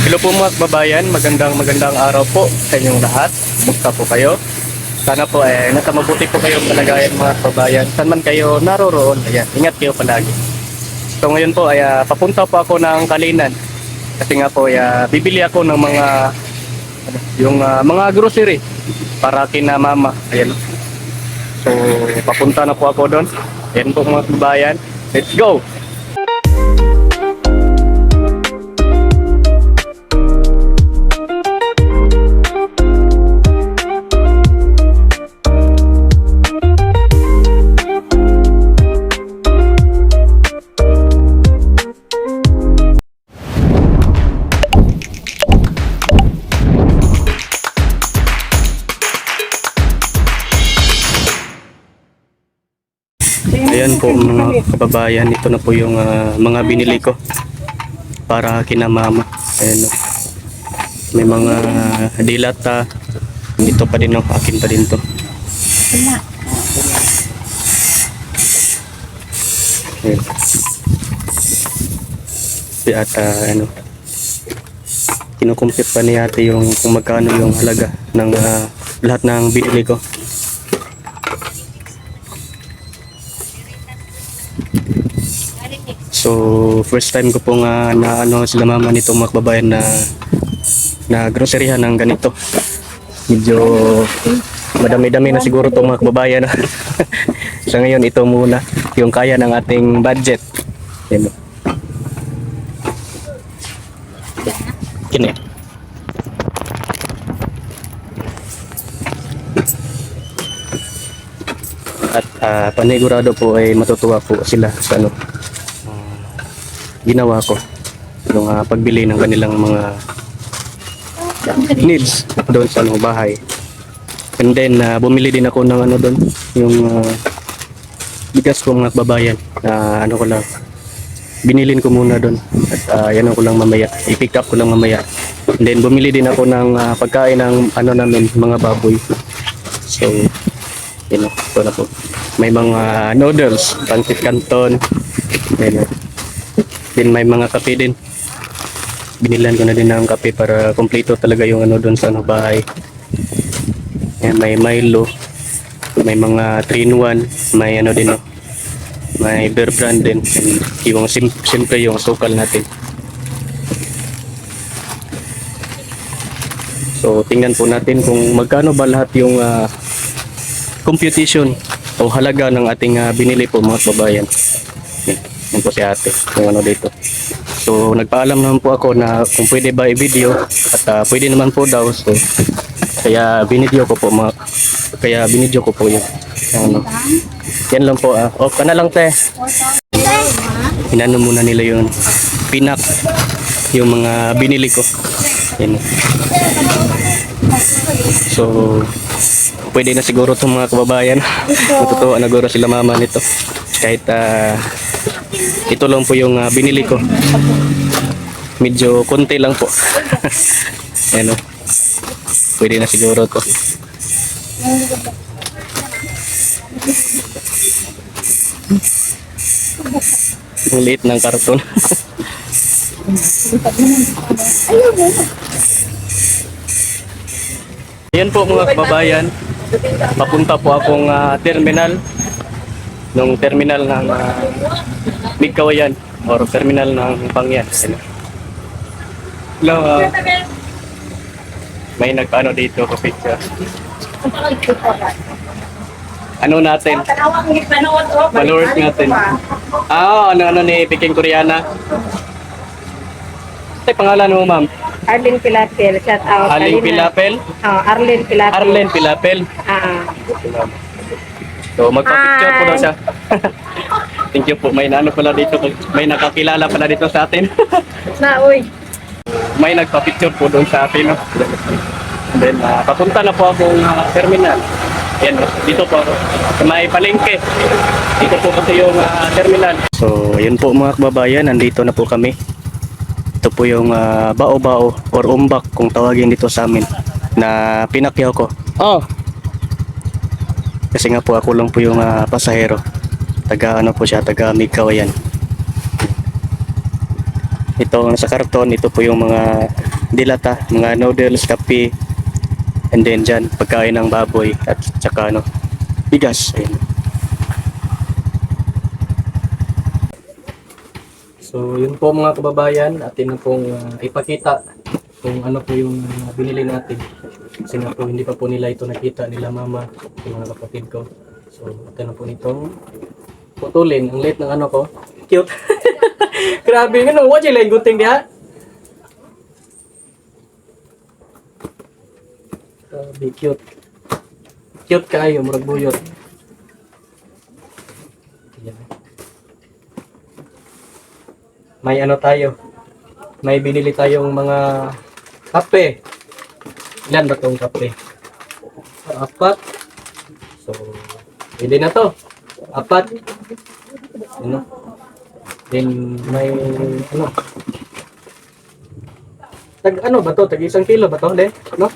Hello po mga kababayan, magandang araw po sa inyong lahat. Kumusta po kayo? Sana po nasa mabuti po kayong kalagayan mga kababayan. Saan man kayo naroroon, ayan, ingat kayo palagi. So ngayon po ay papunta po ako ng Kalinan. Kasi nga po bibili ako ng mga grocery para kina mama. Ayan. So papunta na po ako doon. Ayan po mga kababayan. Let's go! Ayan po mga kababayan, ito na po yung mga binili ko para kina mama. Ayan, may mga dilata. Ito pa din, akin pa din to. Ayan. At kinukumpit pa ni ate yung kung magkano yung halaga ng lahat ng binili ko. So first time ko pong na sila mama nito mga kababayan na groceryhan ng ganito. Medyo madami-dami na siguro itong mga kababayan. So ngayon ito muna yung kaya ng ating budget. Yan. Kini. At panigurado po ay matutuwa po sila sa ginawa ko yung pagbili ng kanilang mga needs doon sa bahay. And then bumili din ako ng doon yung bigas ko mga kababayan na ko lang binilin ko muna doon at yan ko lang mamaya, i-pick up ko lang mamaya. And then bumili din ako ng pagkain ng namin mga baboy. So ito na po, may mga noodles, pancit canton, then may mga kape din. Binilan ko na din ng kape para kompleto talaga yung doon sa bahay. Ayan, may Milo, may mga 3-in-1, may din may Bear Brand din, and yung siyempre yung sukal natin. So tingnan po natin kung magkano ba lahat yung computation o halaga ng ating binili po mga kababayan. Yan po si ate, yung dito. So nagpaalam naman po ako na kung pwede ba i-video at pwede naman po daw. So kaya binidyo ko po yun. Yan lang po. Off ka na lang, te. Inano muna nila yung pinak yung mga binili ko. Yan. So pwede na siguro itong mga kababayan. Matutuwa na siguro sila mama nito. Kahit ito lang po yung binili ko. Medyo konti lang po. Ayan, pwede na siguro to. Ang liit ng karton. Ayan po mga kababayan, papunta po akong terminal ng Big Kawayan or terminal ng Pangyan. Hello, may nagpaano dito ko picture. Ano natin? Followers natin. Ano ni Peking Koreana? Ano pangalan mo, ma'am? Arlene Pilapel, shout out. Arlene Pilapel? Arlene Pilapel. Arlene Pilapel. So magpa-picture po daw siya. Thank you po. May pala dito, may nakakilala pala dito sa atin. Uy. May nagpa-picture po doon sa atin. And then papunta na po akong terminal. Yan, dito po sa may palengke. Dito po kasi yung terminal. So yun po mga kababayan, nandito na po kami. Ito po yung bao-bao or umbak kung tawagin dito sa amin na pinakyaw ko. Kasi nga po ako lang po yung pasahero. Taga po siya, taga Migkawayan. Ito sa karton, ito po yung mga dilata, mga noodles, kape, and then dyan, pagkain ng baboy at saka ano, bigas. Ayun. So, yun po mga kababayan, atin na pong ipakita kung ano po yung binili natin. Kasi nga po, hindi pa po nila ito nakita nila mama, yung mga kapatid ko. So, atin na po nitong putulin. Ang late ng ano ko. Cute. Grabe, ano, what yung gunting diha? Grabe, cute. Cute kayo, murag buyot. Yan. May ano tayo. May binili tayong mga kape. Ilan ba itong kape? Apat. So, pwede na to. Apat. Ano? Then, may ano? Tag ano ba to? Tag 1 kilo ba to? Then, no?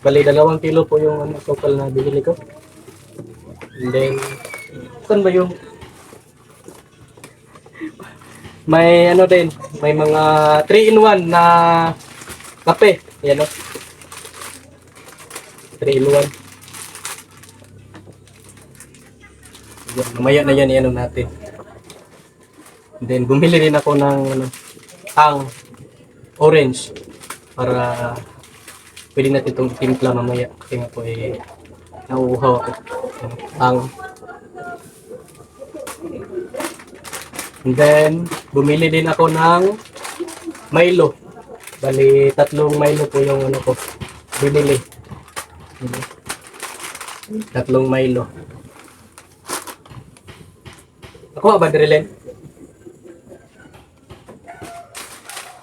Bali, 2 kilo po yung ano, total na binili ko. And then, saan ba yung may ano din, may mga 3-in-1 na kape. Yan o. 3-in-1. Yan, mamaya na yan, yan natin. And then, bumili rin ako ng ano, tang orange para pwede natin itong timpla mamaya. Kasi nga po nauuhaw ako. Tang. And then, bumili din ako ng Milo. Bali, 3 Milo po yung ano ko. Binili. 3 Milo. Ako ba, Drillen?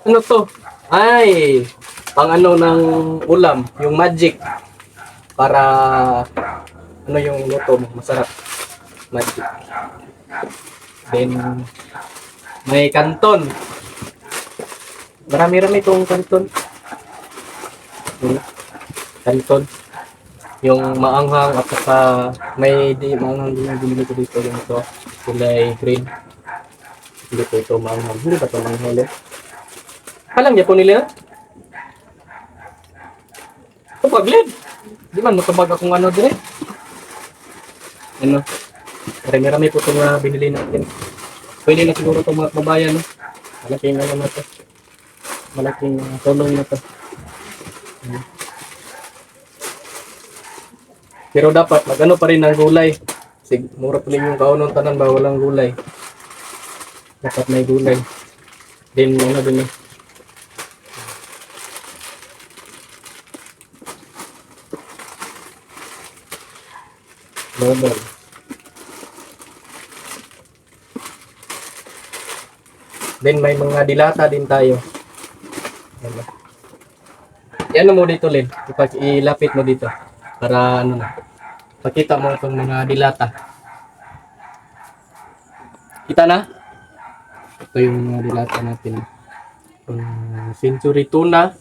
Ano to? Ay, pang ano ng ulam, yung magic. Para, ano yung luto mo, masarap. Magic. Then, may kanton. Marami-rami itong kanton. Kanton. Yung maanghang at saka may di maanghang din yung binili ko dito. Yung ito, kulay green. Hindi po ito maanghang. Hindi ba ito maanghang? Alam niya po nila? Ito paglid. Di man, matabag akong ano din eh. Ano? Marami-rami po itong binili natin. Pwede na siguro itong mga kabayan. No? Malaking ano na ito. Malaking tulong na ito. Pero dapat mag-ano pa rin ng gulay. Mura pa rin yung kaunong tanan ba walang gulay. Dapat may gulay. Then ano din eh. Normal. Then may mga dilata din tayo. Yan mo dito, Len. Ilapit mo dito. Para ano na. Pakita mo itong mga dilata. Kita na? Ito yung mga dilata natin. Century tuna.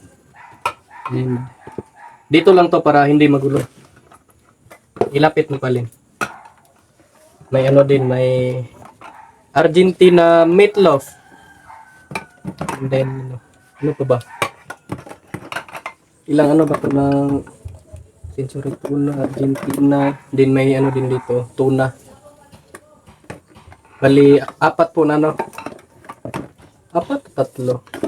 And dito lang to para hindi magulo. Ilapit mo pa, Len. May ano din, may Argentina meatloaf. And then, ano pa ba? Ilang ano ba ito ng Century tuna, Argentina. Then may ano din dito, tuna. Bali, 4 po na ano. 4, 3.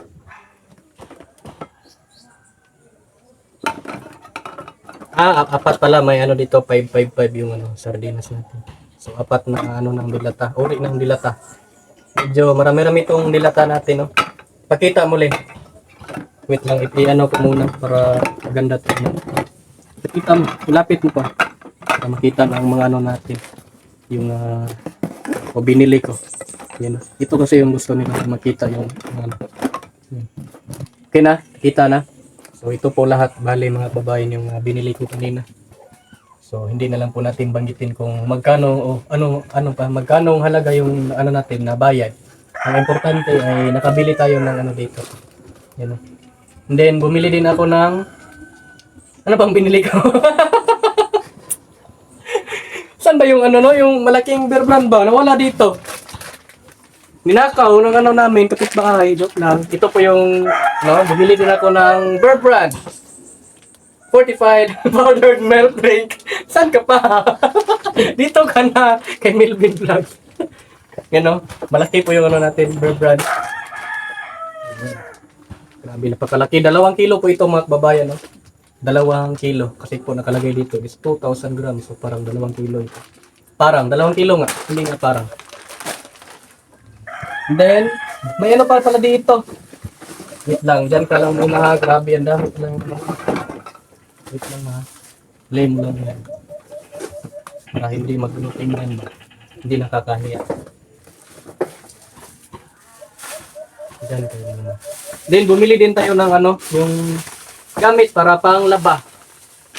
Apat pala. May ano dito, 555 yung ano, sardinas natin. So, 4 na ano ng dilata. Uri ng dilata. Medyo marami-rami itong dilata natin, no? Pakita mo, Len. Wait lang, ano ko muna para maganda ito. Pakita mo, ilapit mo pa. Para makita ng mga ano natin. Yung binili ko. Yan. Ito kasi yung gusto nila makita yung ano. Okay na? Kita na? So ito po lahat, bali mga babayan yung binili ko kanina. So hindi na lang po natin banggitin kung magkano o magkano ang halaga yung ano natin na bayad. Ang importante ay nakabili tayo ng ano dito. Yan. And then bumili din ako ng ano bang binili ko? Saan ba yung ano no, yung malaking bear brand ba? Nawala dito. ninakaw ng ano namin, kapitbahay, joke lang. Ito po yung, bumili din ako ng Bear Brand. Fortified powdered milk drink. Saan ka pa? Dito ka na kay Melvin Vlog. Yan o, malaki po yung ano natin, Bear Brand. Grabe, napakalaki. 2 kilo po ito mga kababayan. No? 2 kilo. Kasi po nakalagay dito is 2,000 grams. So parang 2 kilo ito. Parang, 2 kilo nga. Hindi nga parang. And then, may ano pa pala dito. Wait lang, dyan ka lang muna ha. Grabe, ang dami lang. Wait lang ha. Lame lang yan. Para hindi maglutingnan. Hindi nakakahiya. Dyan kayo muna. Then, bumili din tayo ng ano, yung gamit para pang laba.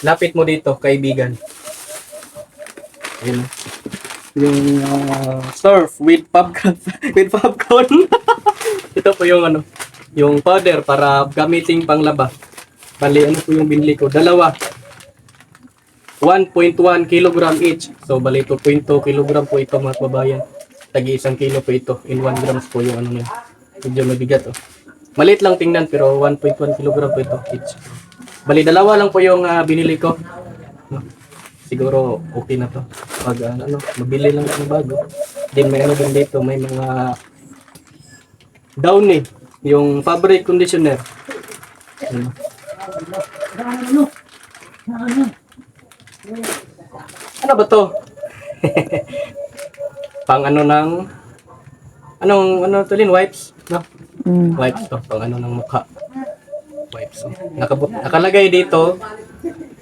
Lapit mo dito, kaibigan. Ayun. Yung surf with popcorn. With popcorn. Ito po yung ano, yung powder para gamitin pang laba. Bali, ano po yung binili ko? 2. 1.1 kilogram each. So, bali 2.2 kilogram po ito mga kababayan. Tagi 1 kilo po ito. In 1 grams po yung ano niya. Medyo mabigat oh. Maliit lang tingnan pero 1.1 kilogram po ito each. Bali, 2 lang po yung binili ko. Siguro okay na to. Pag mabili lang ng bago. Then may ano din dito, may mga Downy, yung fabric conditioner. Ano ba to? Pang ano ng ano to Lin? Wipes? No? Wipes to. Pang ano ng mukha. Wipes. Nakalagay dito,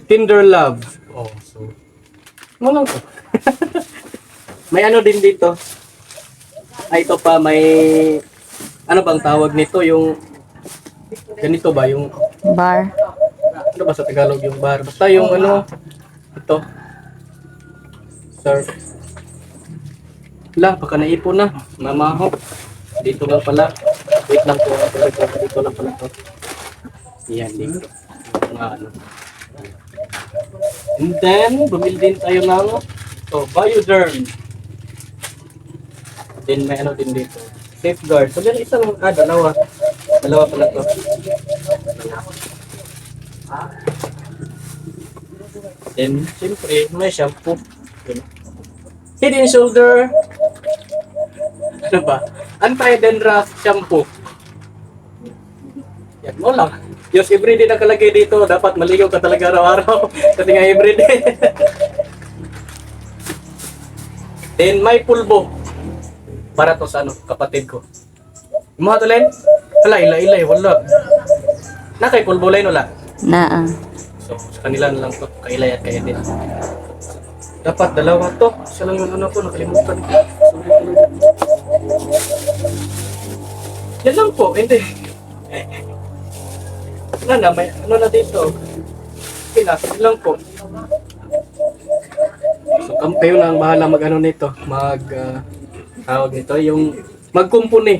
Tinder Love. Oh, so ano lang to? May ano din dito. Ay, ito pa may ano bang tawag nito? Yung ganito ba? Yung Bar. ano ba sa Tagalog yung bar? Basta yung ano ito. Sir. Wala, baka naipon na. Mamaho. Dito lang pala. Wait lang po. Dito lang pala to. Yan, dito. Mga ano. And then, bumili din tayo ng Bioderm. Then, may ano din dito. Safeguard. So, yan isang, dalawa. Dalawa pala to. Then, siyempre, may shampoo. Head and shoulder. Ano ba? Anti-dandruff shampoo. Yan mo lang. Yung everyday nakalagay dito, dapat maligaw ka talaga araw-araw. Kasi nga everyday. Then may pulbo. Para to sa kapatid ko. Yung mga tulen? Wala, ilay, wala. Nakay pulbo line wala. Naa. So, sa kanila na lang to. Kailay at kaya din. Dapat 2 to. Isa lang yung ano ko, nakalimutan ko. Yan lang po, hindi. May ano na dito. Pinasok lang po. So, kayo na ang bahala mag ano nito. Tawag nito, yung magkumpuni.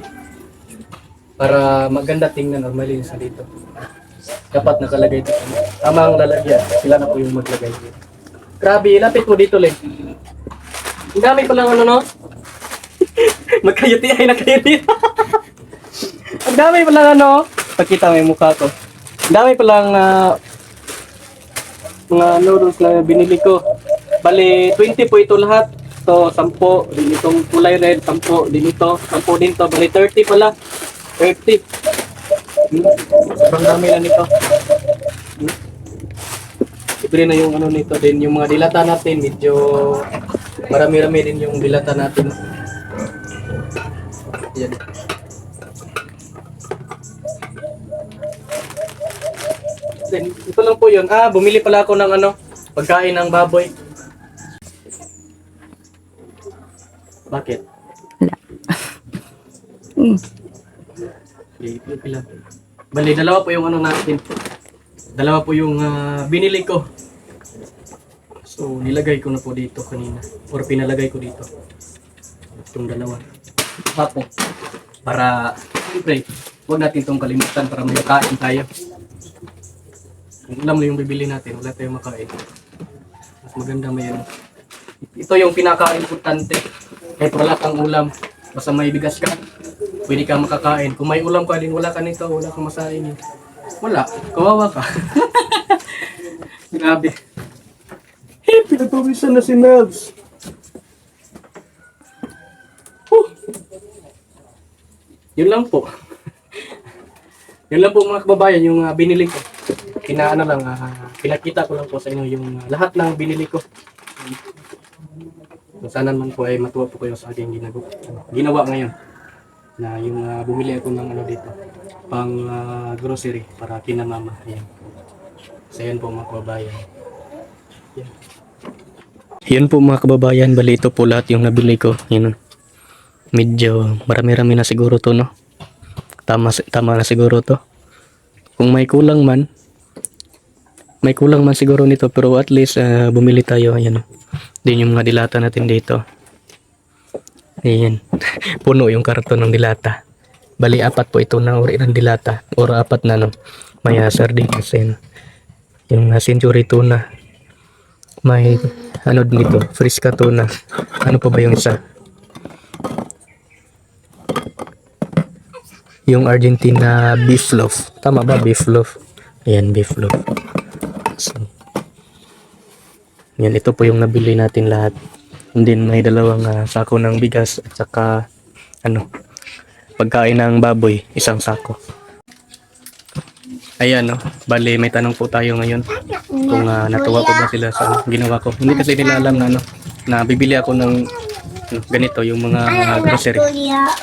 Para maganda tingnan or malinis na dito. Dapat nakalagay dito. Tama ang lalagyan. Sila na po yung maglagay dito. Grabe, lapit mo dito, Len. Ang dami palang ano, no? Magkayuti ay nakayuti. Ang dami palang ano. Pagkita mo yung mukha ko. Ang dami palang mga noodles na binili ko. Bali, 20 po ito lahat. So, 10. Din itong kulay red, 10. Din ito, 10 din to. Bali, 30 pala. 30. Sobrang dami na nito. Libre na yung ano nito din. Yung mga dilata natin, medyo marami-rami din yung dilata natin. Yan. Then, ito lang po yun. Bumili pala ako ng ano, pagkain ng baboy. Bakit? Wala. Pila. Bali, 2 po yung ano natin. 2 po yung binili ko. So, nilagay ko na po dito kanina. Or pinalagay ko dito. Itong 2. Papo. Para, siyempre, huwag natin itong kalimutan para may kain tayo. Kung ulam lang yung bibili natin, wala tayong makain. Mas maganda may ano. Ito yung pinaka-importante. Kahit wala kang ulam, basta may bigas ka, pwede ka makakain. Kung may ulam ka din, wala ka nito, wala kang masain. Wala, kawawa ka. Grabe. Eh, pinagpawisan na si Nabs. Yun lang po. Yun lang po mga kababayan, yung binili ko. Pinakita ko lang po sa inyo yung lahat ng binili ko. So, sana naman po ay matuwa po kayo sa aking ginawa ngayon. Na yung bumili ako ng ano dito, pang grocery para kina mama. Ayan. So yan po mga kababayan. Yan. Yun po mga kababayan, bali ito po lahat yung nabili ko. Yun. Medyo marami-rami na siguro to, no? Tama na siguro to. Kung may kulang man siguro nito, pero at least bumili tayo. Ayan. Din yung mga dilata natin dito. Ayan. Puno yung karton ng dilata. Bali, 4 po ito na uri ng dilata. Or 4 na, no? May sardines. Yung century tuna. May ano dito, Frisca tuna. Ano pa ba yung isa? Yung Argentina beef loaf. Tama ba? Beef loaf. Ayan, beef loaf. So, yan, ito po yung nabili natin lahat. And then may 2 sako ng bigas at saka pagkain ng baboy, 1 sako. Ayan, no. Bali, may tanong po tayo ngayon kung natuwa po ba sila sa ginawa ko. Hindi kasi nila alam na na bibili ako ng ganito, yung mga grocery.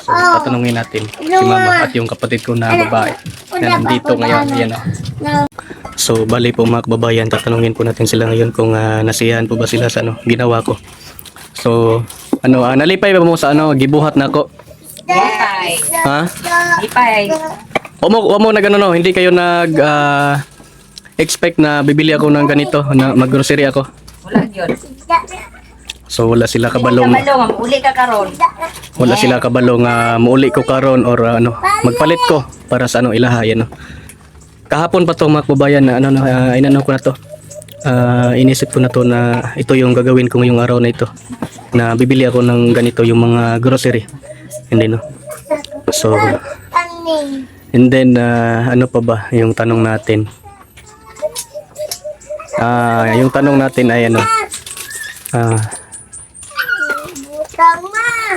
So, tatanungin natin si mama at yung kapatid ko na babae na nandito ngayon. Ayan, no. So, bali po mga kababayan, tatanungin po natin sila ngayon kung nasiyahan po ba sila sa ginawa ko. So, nalipay ba mo sa gibuhat na ako? Lipay. Ha? Lipay. Wamo na gano'n, no? Hindi kayo expect na bibili ako ng ganito, na mag-grocery ako. Wala yun. So wala sila kabalong. Uli ka karon. Wala sila kabalong muuli ko karon or magpalit ko para sa ilaha yan, no. Kahapon pa to mga kababayan na inano ko na to. Inisip ko na to na ito yung gagawin ko ngayong araw na ito. Na bibili ako ng ganito yung mga grocery. Hindi, no. So and then ano pa ba yung tanong natin? Yung tanong natin ay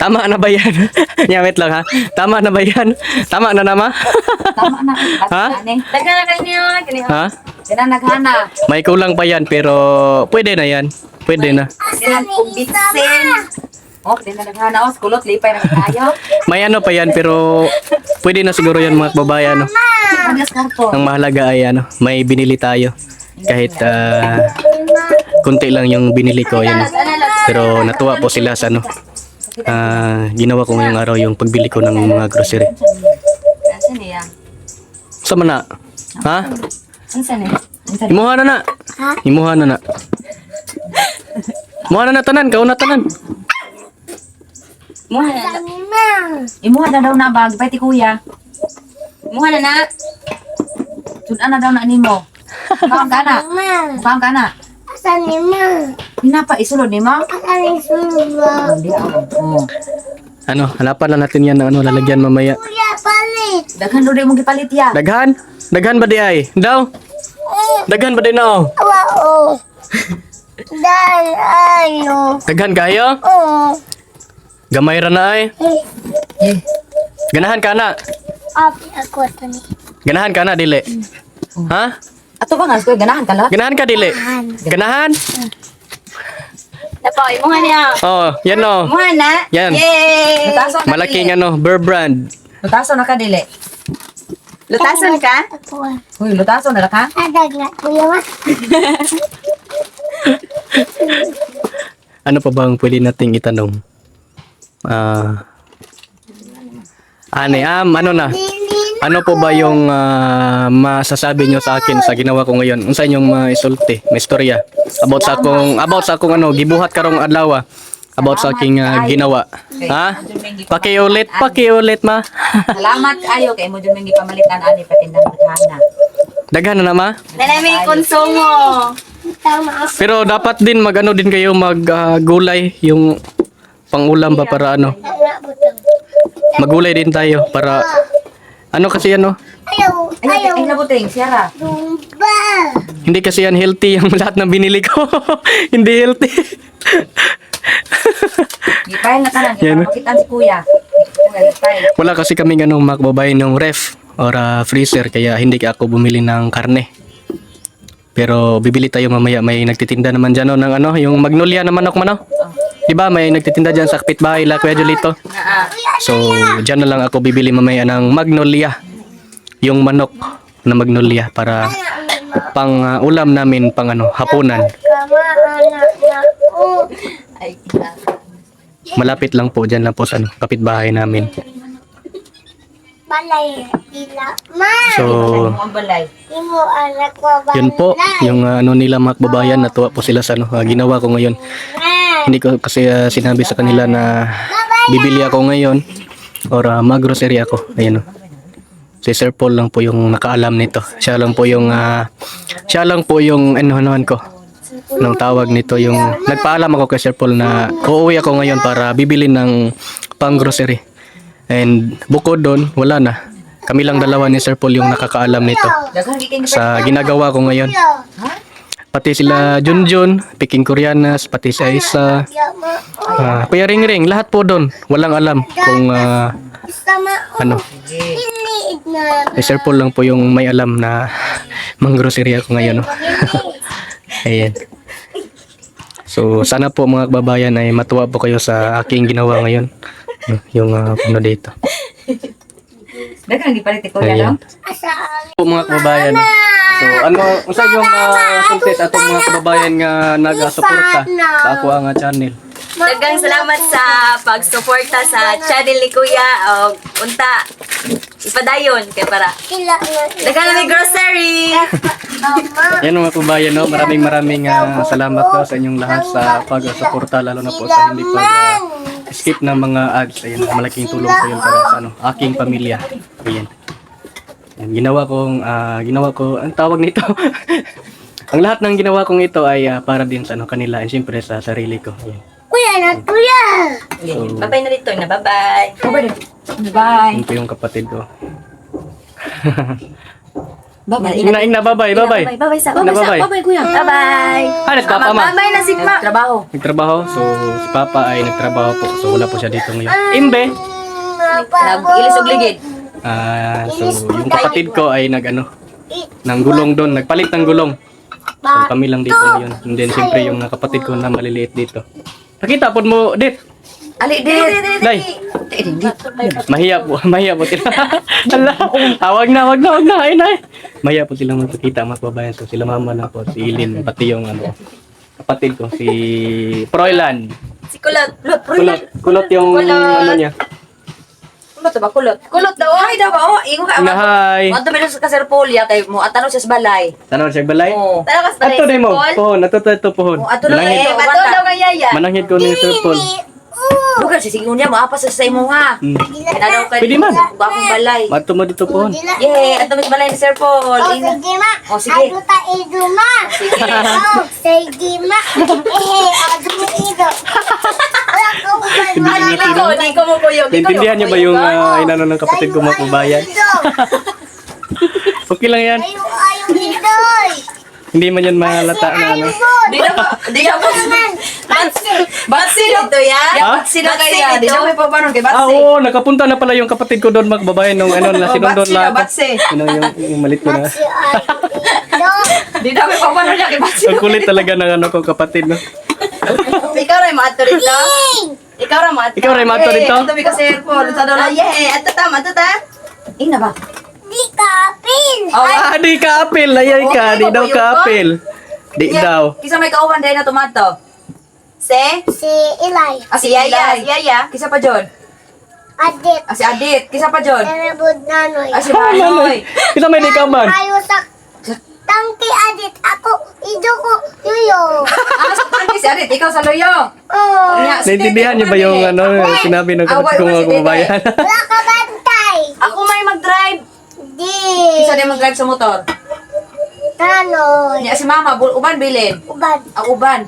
tama na ba yan? Nyamit lang, ha? Tama na ba yan? Tama na nama? Tama na. Ha? Dagan na kayo niyo. Ha? Sila naghana. May kulang pa yan pero pwede na yan. Pwede na. Sila kumbitsin. Oh, sila naghana. Oh, kulot lipay na tayo. May pa yan pero pwede na siguro yan mga kababayan, no? Agas karton. Ang mahalaga ay may binili tayo. Kahit kunti lang yung binili ko, yan. Pero natuwa po sila sa ginawa ko ngayong araw yung pagbili ko ng mga grocery. Nasaan niya? Sama na? Ha? Nasaan niya? Imuha na na. Imuha na na. Imuha na na tanan. Kau na tanan. Imuha na. Imuha na daw na bag. Pati kuya. Imuha na na. Sudan na daw na nimo. Kaon ka na. Kaon ka na. Asan ni Ma? Hinapa isulod ni mo? Asan ni Suba? Hindi ako. Oh. Hanapan lang natin yan ng lalagyan mamaya. Kuya, palit! Daghan do di mo gipalit ya. Daghan? Daghan ba di ay? Daw? Daghan ba di na? Wow! Dan, ayo! Daghan kayo? Oh! Gamay ra na ay? Eh. Ganahan ka na? Api ako ito ni. Ganahan ka na, dili? Ha? Ato ba nga, ganahan ka lahat? Ganahan ka, dili? Ganahan? Napo, imuha niya. Oh, yan o. Imuha na. Yan. Yay! Lutason na Malaking dili. Bear brand. Lutason na ka dili. Lutason ka? Ako. Uy, lutason na ka? Adag na, kuya ma. Ano pa bang pwede nating itanong? Ano na? Ano po ba yung masasabi nyo sa akin sa ginawa ko ngayon? Unsa inyong maisulti, may istorya about sa akong gibuhat karong adlaw about sa aking ginawa. Ha? Pakiulit ma. Salamat kayo kay mo dyan may gipamalitan ani patindang daghana. Daghan na ma. Dala konsumo. Tama ako. Pero dapat din din kayo gulay yung pangulam ba para Anak butang. Magulay din tayo para ano kasi ano, Ayaw. Ayaw. Ay, nabuting, Sierra. Dumba. hindi kasi yan healthy yung lahat ng binili ko. Hindi healthy. Gipahin na kanan, Yan. gipakitan si kuya. Gipahin. Wala kasi kaming ano makbabayan ng ref or freezer kaya hindi ako bumili ng karne. Pero bibili tayo mamaya, may nagtitinda naman diyan ng ano, yung Magnolia na manok mano. 'Di ba? May nagtitinda diyan sa kapitbahay la Kuya Julito. So, diyan na lang ako bibili mamaya ng Magnolia. Yung manok na Magnolia para pang ulam namin pang ano, hapunan. Kama anak na. Oh. Ay, Malapit lang po diyan lang po sa ano, kapitbahay namin. Balay. Dila. Ma. So, mo ang balay. Imo anak ko balay. yun po yung ano nila mga kababayan, natuwa po sila sa ano, ginawa ko ngayon. Hindi ko kasi sinabi sa kanila na bibili ako ngayon or mag-grocery ako. Ayun. Si Sir Paul lang po yung nakaalam nito. Siya lang po yung ano-anuhan ko. Nung tawag nito yung nagpaalam ako kay Sir Paul na uuwi ako ngayon para bibili ng pang-grocery. And bukod doon, wala na. Kami lang dalawa ni Sir Paul yung nakakaalam nito Daghang giking sa ginagawa ko ngayon. Pati sila Junjun, Peking Koreanas, pati si Aisa, Kuya Ring Ring, lahat po doon. Walang alam kung Sama. ano. Iniid na. Si Sir Paul lang po yung may alam na mang-grocery ako ngayon. No? Ayan. So, sana po mga kababayan ay matuwa po kayo sa aking ginawa ngayon. Yung ano dito. Daghang gipalit si kuya, Ayan. no? Asa. Po mga kababayan. So, ano, unsa yung success atong mga kababayan nga nagasuporta sa ako ang channel. Daghang salamat sa pagsuporta sa channel ni Kuya. O, unta, ipadayon kay para. Sila na. Daghang na may grocery. Mama. Yan mga kababayan, no? Maraming salamat po sa inyong lahat sa pag-suporta, lalo na po sa hindi skip ng mga ads. Ayun, malaking tulong po yun para sa ano, aking pamilya. Ayan. Yan, ginawa ko, ang tawag nito. Ang lahat ng ginawa kong ito ay para din sa ano, kanila and siyempre sa sarili ko. Ayan. Kuya na kuya. Bye-bye na dito na. Bye-bye. Bye. Yun po yung kapatid ko. Bye-bye. Ina, bye-bye, bye-bye. Bye-bye sa. Ina, bye-bye. Bye-bye, kuya. Bye-bye. Nagpapa ma. Bye-bye na sigma. Trabaho. Nagtrabaho. So, si Papa ay nagtrabaho po. So, wala po siya dito ngayon. Imbe. Nag-ilis og ligid. So, yung kapatid ko ay ng gulong doon. Nagpalit ng gulong. So, kami lang dito ngayon. And then, siyempre, yung kapatid ko na maliliit dito. Nakita po mo, Dit. Ali, dit. Day. Mahiya po sila. Hala, wag na. Ayun na. Mahiya po silang magpakita, mga kababayan. So, sila mama lang po, si Ilin, pati yung kapatid ko, si Froilan. Si Kulot. Kulot yung ano niya. Kulot ba? Kulot. Kulot daw. Ay, daw ba? Oh, ingo ka. Nahay. Ang dumi sa Sir Paul, ya, kay mo. At ano siya sa balay. Tanaw siya balay? Oo. Tara kas Ato na mo, pohon, ato pohon. Oh, ato na Mananghid- eh. Matulaw nga yaya. Mananghid ko ni Sir Paul. Lugar, sisingon niya, maapas sa imo ha. Ano ka Pwede man. Bakong balay. Mato mo dito pohon. Yay, at dumi sa balay ni Sir Paul. Oh, sige ma. Oh, sige. Ado ta ido ma. Oh, sige ma. Ado mo ido. Wala ko ba? Di ko mo kuyog. Naintindihan niyo ba yung inano ng kapatid ko mga kababayan? Okay lang yan. Ayaw idoy. Hindi man yan mahalata na ano. Di siya po. Batsi dito yan. Ha? Batsi na kaya. Di siya may pabanong kay Batsi. Oo, nakapunta na pala yung kapatid ko doon mga kababayan nung na sinundon lang. Batsi. Yung malit ko na. Si Ido. Di na may pabanong niya kay Batsi. Ang kulit talaga ng ko kapatid no. Ikaw rin maato rito. Ikaw rin maato. Ikaw rin mato dito. Ang dumi ka Sir Paul. Sa doon. Ay, ato ta. Ina ba? Di kapin. Di ka apil, ayay ka, di daw ka apil. Di daw. Kisa may kauban dahil na tomato. Si Si Ilay. Si Yaya. Yaya. Yaya. Kisa pa John. Adit. Si Adit. Kisa pa John. Terebud nanoy. Si Manoy. Kita may di ka man. Ayaw sa tangki Adit. Ako, ido ko, yuyo. Sa tangki si Adit. Ikaw sa loyo. Oh. Naintindihan niyo ba yung sinabi ng kapatid ko mga kababayan? Wala ka bantay. Ako may mag-drive. Di. Kisa din mag-drive sa motor. Tanoy. Niya si Mama. Uban bilin. Ubad. Ang uban.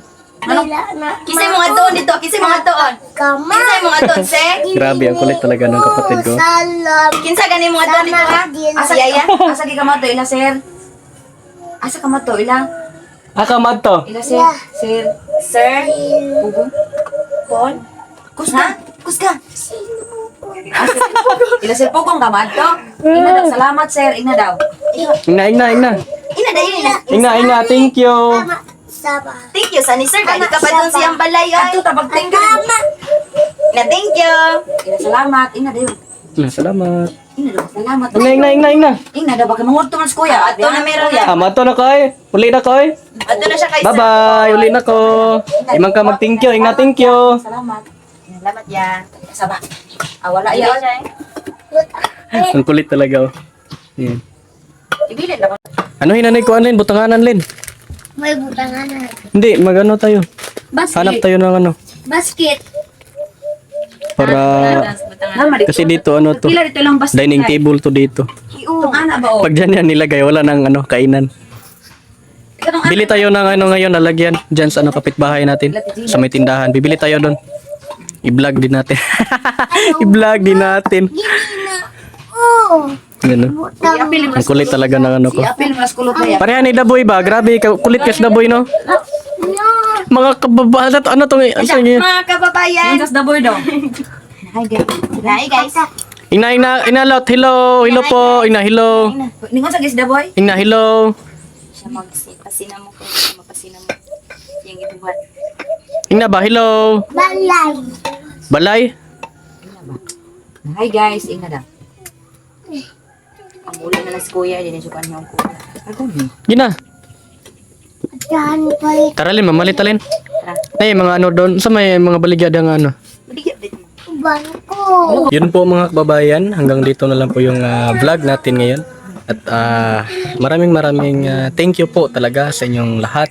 Kisay mga tuon dito. Kisay mga tuon. Kama. Kinsay mga tuon, se? Grabe, ang kulit talaga ng kapatid ko. Salam. Kinsa gani mga tuon dito ha? Asa Yaya? Asa di ka mato ila sir? Asa ka mato ila? Akamad to. Ila sir. Sir. Sir? Pugo. Paul? Kuska. Kuska. Ila sir pugong ka mato. Ina daw salamat sir. Ina daw. Ina. Ina dahil ina. Ina, thank you. Saba. Thank you sa ni sir. Kali ka pa doon siyang balay ay. Ato tabag tingka. Na thank you. Ina salamat. Ina daw. Ina, salamat. Ina daw salamat. Ina. Ina daw baka mangurto man sa kuya. Ato na meron kuya. Amato na ko eh. Uli na ko eh. Ato na siya kay sir. Bye-bye. Uli na ko. Imang ka mag-thank you. Ina, thank you. Salamat. Salamat ya. Saba. Wala ya. Ang kulit talaga oh. Yan. Ibili lang. Ano hinanay ko Lin? Butanganan Lin. May butangan na. Hindi, magano tayo. Basket. Hanap tayo ng ano. Basket. Para Nama dito. kasi dito ano to. Pila dito lang basta. Dining table to dito. Itong ana ba o? Pag dyan yan nilagay, wala nang ano, kainan. Itong Bili tayo ng ano ngayon, nalagyan. Dyan sa ano, kapitbahay natin. Sa may tindahan. Bibili tayo doon. I-vlog din natin. I-vlog din natin. Oh. Ano? Apil mo. Ang kulit talaga ng ano ko. Apil mo sa kulot na yan. Pareha ni Daboy ba? Grabe, kulit kas Daboy no? No. Mga kababahan, ano to? Ano yun? Mga kababayan. Yan the boy daw. Hi guys. Hi guys. Ina, lot. Hello po. Ina, hello. Ningon sa guys the boy. Ina, hello. Siya magpasina mo ko. Mapasina mo. Yung ibuhat. Ina ba? Hello. Balay. Balay? Hi guys, ina daw. Ang ulo na lang si kuya. Yan yung sukan yung kuya. Gina. Diyan palit. Tara Lin, mamalit talin. Tara. Ay, mga ano doon. Sa may mga baligyada ng ano. Maligyan dito. Bangko. Yun po mga kababayan, hanggang dito na lang po yung vlog natin ngayon. At maraming thank you po talaga sa inyong lahat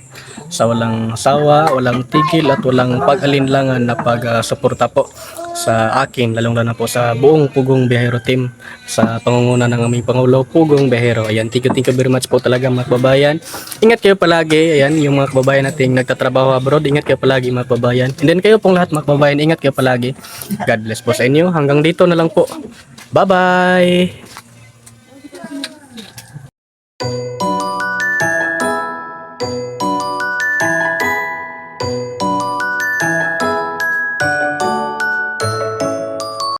sa walang sawa, walang tigil at walang pag-alinlangan na pag-suporta po sa akin, lalong-lalo na po sa buong Pugong Biyahero team sa pangunguna ng aming Pangulo Pugong Biyahero. Ayan, thank you very much po talaga mga kababayan. Ingat kayo palagi, ayan, yung mga kababayan nating nagtatrabaho abroad, ingat kayo palagi mga kababayan. And then kayo pong lahat mga kababayan, ingat kayo palagi. God bless po sa inyo. Hanggang dito na lang po. Bye-bye!